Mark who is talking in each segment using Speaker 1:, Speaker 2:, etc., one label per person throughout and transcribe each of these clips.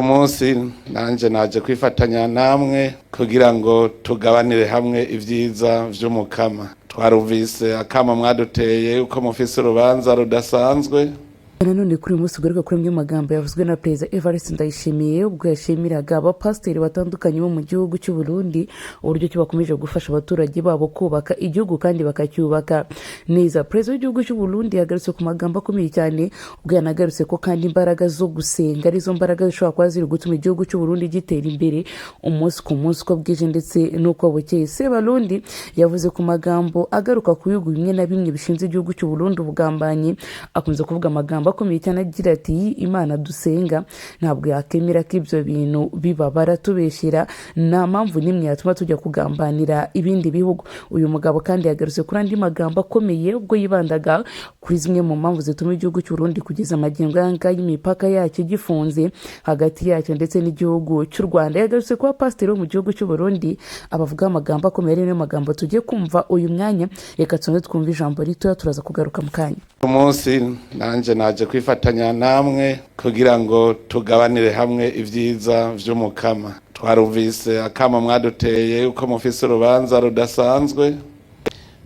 Speaker 1: munsi nanje naje kwifatanya namwe kugira ngo tugabanire hamwe ivyiza vy'umukama. Twarumvise akama mwaduteye uko mufise urubanza rudasanzwe.
Speaker 2: Nanone kuri umunsi ugaruka kuri amwe magambo yavuzwe na Perezida Evariste Ndayishimiye ubwo yashimiraga abapasiteri batandukanye bo mu gihugu cy'u Burundi uburyo cyo bakomeje gufasha abaturage babo kubaka igihugu kandi bakacyubaka neza. Perezida w'igihugu cy'u Burundi yagarutse ku magambo akomeye cyane ubwo yanagarutse ko kandi imbaraga zo gusenga arizo mbaraga zishobora kuba ziri gutuma igihugu cy'u Burundi gitera imbere umunsi ku munsi uko bwije ndetse n'uko bukeye. Sebarundi yavuze ku magambo agaruka ku bihugu bimwe na bimwe bishinze igihugu cy'u Burundi ubugambanyi, akunze kuvuga amagambo akomeye cyane agira ati Imana dusenga ntabwo yakemera ko ibyo bintu bibabara tubeshyira, nta mpamvu n'imwe yatuma tujya kugambanira ibindi bihugu. Uyu mugabo kandi yagarutse kuri andi magambo akomeye ubwo yibandaga kuri zimwe mu mpamvu zituma igihugu cy'u Burundi kugeza amagingo y'anga y'imipaka yacyo gifunze hagati yacyo ndetse n'igihugu cy'u Rwanda. Yagarutse kuba pasiteri wo mu gihugu cy'u Burundi abavuga amagambo akomeye ariyo magambo tugiye kumva uyu mwanya. Reka twumve ijambo rito turaza kugaruka mu kanya.
Speaker 1: Umunsi nanje naje kwifatanya namwe kugira ngo tugabanire hamwe ivyiza vy'umukama. Twarumvise akama mwaduteye uko mufise urubanza rudasanzwe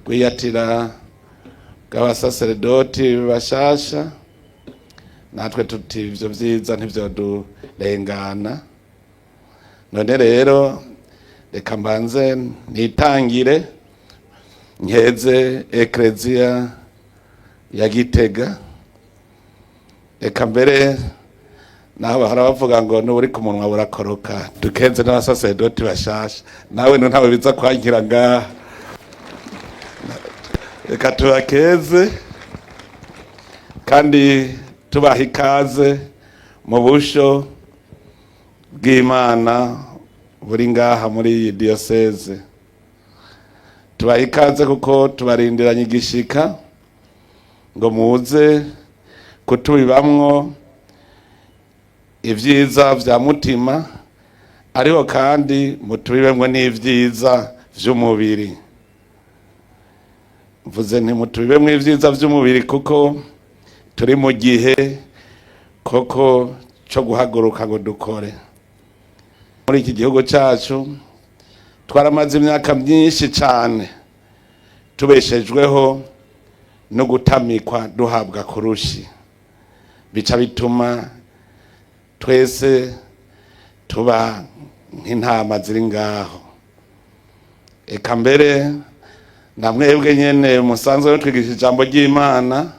Speaker 1: gwiyatira bw'abasaseredoti bashasha, natwe tuti ivyo vyiza ntivyodurengana. None rero reka mbanze nitangire nkeze Eklezia ya Gitega. Reka mbere naho bahora bavuga ngo n'uri ku munwa burakoroka, dukenze n'abasaseredoti bashasha, nawe ntawe biza kwankira ngaha. Reka tubakeze kandi tubaha ikaze mu busho bw'Imana buri ngaha muri iyi diyoseze. Tubaha ikaze kuko tubarindiranye igishika ngo muze kutubibamwo ivyiza vya mutima, ariho kandi mutubibemwo n'ivyiza vy'umubiri. Mvuze nti mutubibemwo ivyiza vy'umubiri kuko turi mu gihe koko cyo guhaguruka ngo dukore. Muri iki gihugu cyacu twaramaze imyaka myinshi cyane tubeshejweho no gutamikwa duhabwa kurushi, bica bituma twese tuba nk'intama ziri ngaho. Eka mbere namwebwe nyene musanzwe twigisha ijambo ry'Imana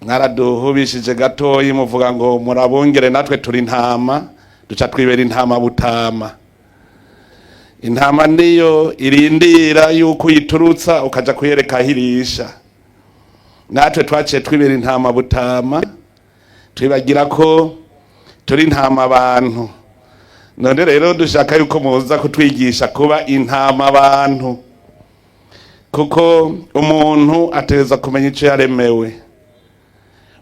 Speaker 1: mwaraduhubishije gatoyi muvuga ngo murabongere natwe turi intama, duca twibera intama butama. Intama niyo irindira yuko uyiturutsa ukaja kuyereka hirisha. Natwe twaciye twibera intama butama, twibagira ko turi intama abantu. None rero dushaka yuko muza kutwigisha kuba intama abantu, kuko umuntu ateza kumenya icyo yaremewe.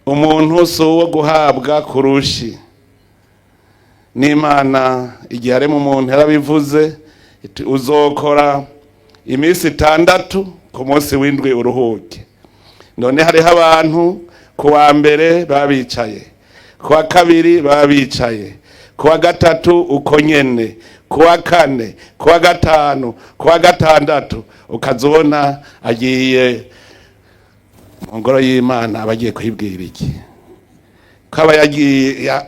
Speaker 1: Umuntu si uwo guhabwa kurushi. N'Imana igihe arema umuntu yarabivuze uzokora iminsi 6 ku munsi w'indwi uruhuke. None hariho abantu ku wa mbere babicaye, ku wa kabiri babicaye, ku wa gatatu uko nyene, ku wa kane, ku wa gatanu, ku wa gatandatu ukazobona agiye mu ngoro y'Imana. Abagiye kwibwira iki? Ko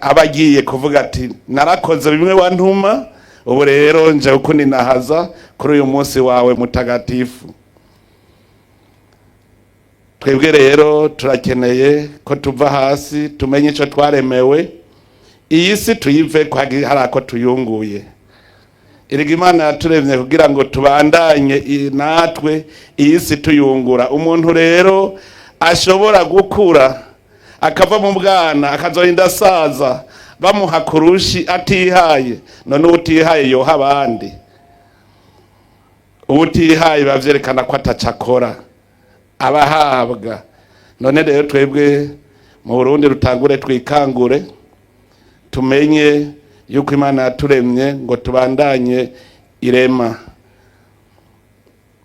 Speaker 1: abagiye kuvuga ati narakoze bimwe wantuma, ubu rero nje ukuninahaza kuri uyu munsi wawe mutagatifu. Twebwe rero turakeneye ko tuva hasi tumenye ico twaremewe, iyi si tuyive ko harako tuyunguye. Erega Imana yaturemye kugira ngo tubandanye natwe iyi si tuyungura. Umuntu rero ashobora gukura akava mu bwana akazorinda asaza bamuha kurushi atihaye. None utihaye yoha abandi, utihaye bavyerekana ko atacakora abahabwa. None rero twebwe mu Burundi rutangure twikangure, tumenye yuko Imana yaturemye ngo tubandanye irema.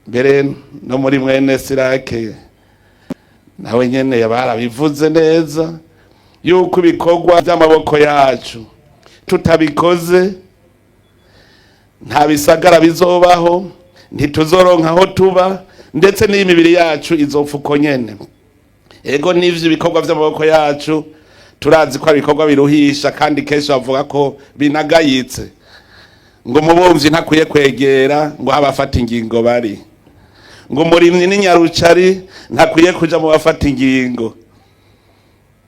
Speaker 1: Mbere no muri mwene Sirake nawe nyene barabivuze neza yuko ibikorwa by'amaboko yacu tutabikoze nta bisagara bizobaho, ntituzoronka aho tuba, ndetse n'imibiri yacu izopfa uko nyene. Ego n'ivyo ibikorwa by'amaboko yacu turazi ko ibikorwa biruhisha, kandi kenshi bavuga ko binagayitse, ngo umubumvyi ntakwiye kwegera ngo abafata ingingo bari, ngo umurimyi n'inyarucari ntakwiye kuja mu bafata ingingo,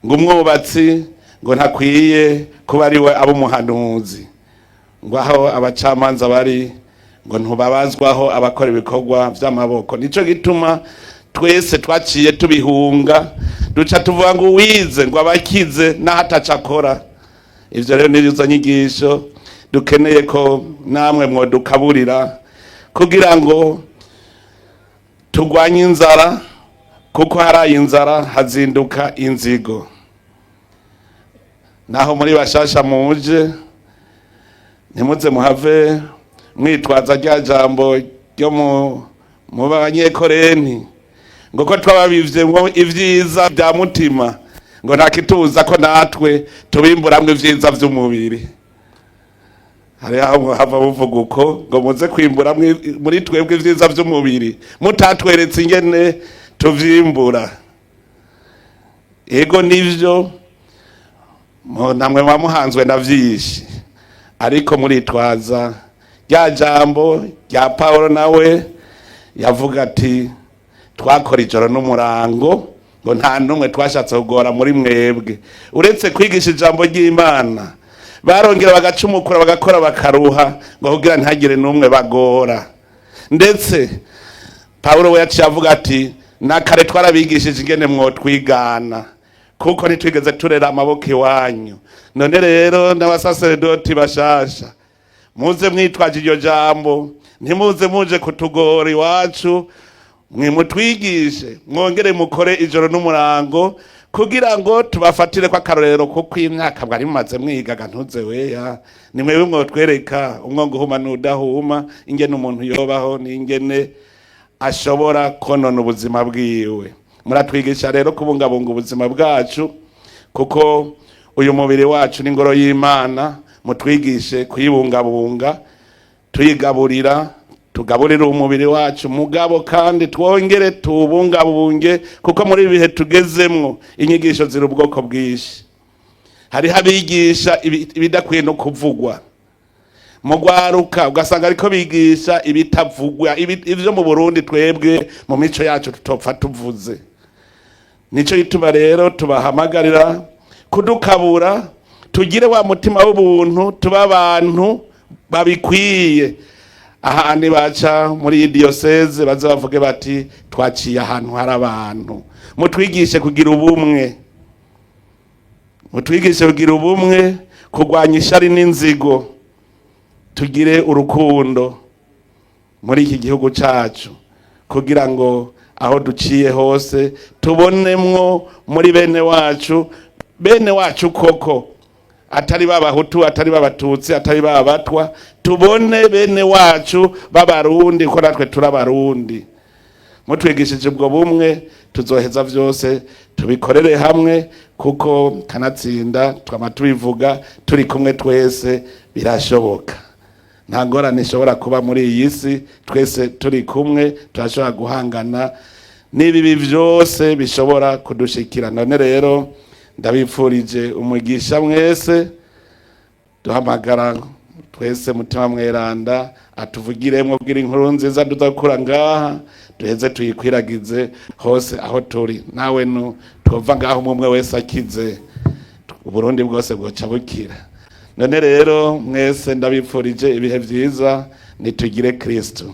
Speaker 1: ngo umwubatsi ngo ntakwiye kuba ari we abo umuhanuzi, ngo aho abacamanza bari ngo ntubabazwaho abakora ibikorwa by'amaboko. Nico gituma twese twaciye tubihunga, duca tuvuga ngo wize ngo abakize n'ahataca akora. Ivyo rero nizo nyigisho dukeneye ko namwe mwodukaburira kugira ngo turwanye inzara, kuko haraye inzara hazinduka inzigo. Naho muri bashasha muje ntimuze muhave mwitwaza rya jambo ryo mu banyekorenti ngo ko twababivye ngo ivyiza bya mutima, ngo ntakituza ko natwe tubimburamwe ivyiza vy'umubiri. Hari aho hava buvuga uko ngo muze kwimbura muri twebwe ivyiza vy'umubiri mutatweretse ingene tuvyimbura. Ego nivyo namwe mwamuhanzwe na vyinshi, ariko muritwaza rya jambo rya Paulo nawe yavuga ati twakora ijoro n'umurango, ngo nta numwe twashatse kugora muri mwebwe uretse kwigisha ijambo ry'Imana. Barongera bagacumukura bagakora bakaruha ngo kugira ntihagire n'umwe bagora. Ndetse Paulo we yaciye avuga ati nakare twarabigishije ingene mwotwigana, kuko nitwigeze turera amaboko iwanyu. None rero n'abasaserdoti bashasha muze mwitwaje iryo jambo, ntimuze muje kutugora iwacu, mwimutwigishe mwongere mukore ijoro n'umurango, kugira ngo tubafatire kwa karorero kuko imyaka bwari mumaze mwigaga ntuze weya, ni mwewe mwotwereka umwongo uhuma n'udahuma, ingene umuntu yobaho n'ingene ashobora konona ubuzima bwiwe. Muratwigisha rero kubungabunga ubuzima bwacu, kuko uyu mubiri wacu n'ingoro y'Imana, mutwigishe kuyibungabunga, tuyigaburira, tugaburira umubiri wacu mugabo, kandi twongere tubungabunge, kuko muri bihe tugezemwo inyigisho ziri ubwoko bwinshi. Hariho abigisha ibidakwiye no kuvugwa, mugwaruka ugasanga ariko bigisha ibitavugwa, ivyo mu Burundi twebwe mu mico yacu tutopfa tuvuze. Nico gituma rero tubahamagarira kudukabura, tugire wa mutima w'ubuntu, tuba abantu babikwiye. Ahandi baca muri diocese baza bavuge bati twaciye ahantu hari abantu. Mutwigishe kugira ubumwe, mutwigishe kugira ubumwe, kurwanya ishari n'inzigo, tugire urukundo muri iki gihugu cacu, kugira ngo aho duciye hose tubonemwo muri bene wacu koko, atari b'abahutu, atari b'abatutsi, atari b'abatwa, tubone bene wacu b'abarundi ko natwe turabarundi. Mutwigishije ubwo bumwe tuzoheza vyose tubikorere hamwe, kuko kanatsinda twama tubivuga turi kumwe twese birashoboka. Nta ngorane ishobora kuba muri iyi si, twese turi kumwe turashobora guhangana n'ibibi vyose bishobora kudushikira. None rero ndabipfurije umugisha mwese, duhamagara twese mutima mweranda atuvugiremwo bwira inkuru nziza dudakura ngaha, duheze tuyikwiragize hose aho turi. Nawe twova ngaho umwe wese akize, Uburundi bwose bwoca bukira. None rero mwese ndabipfurije ibihe vyiza, nitugire Kristo.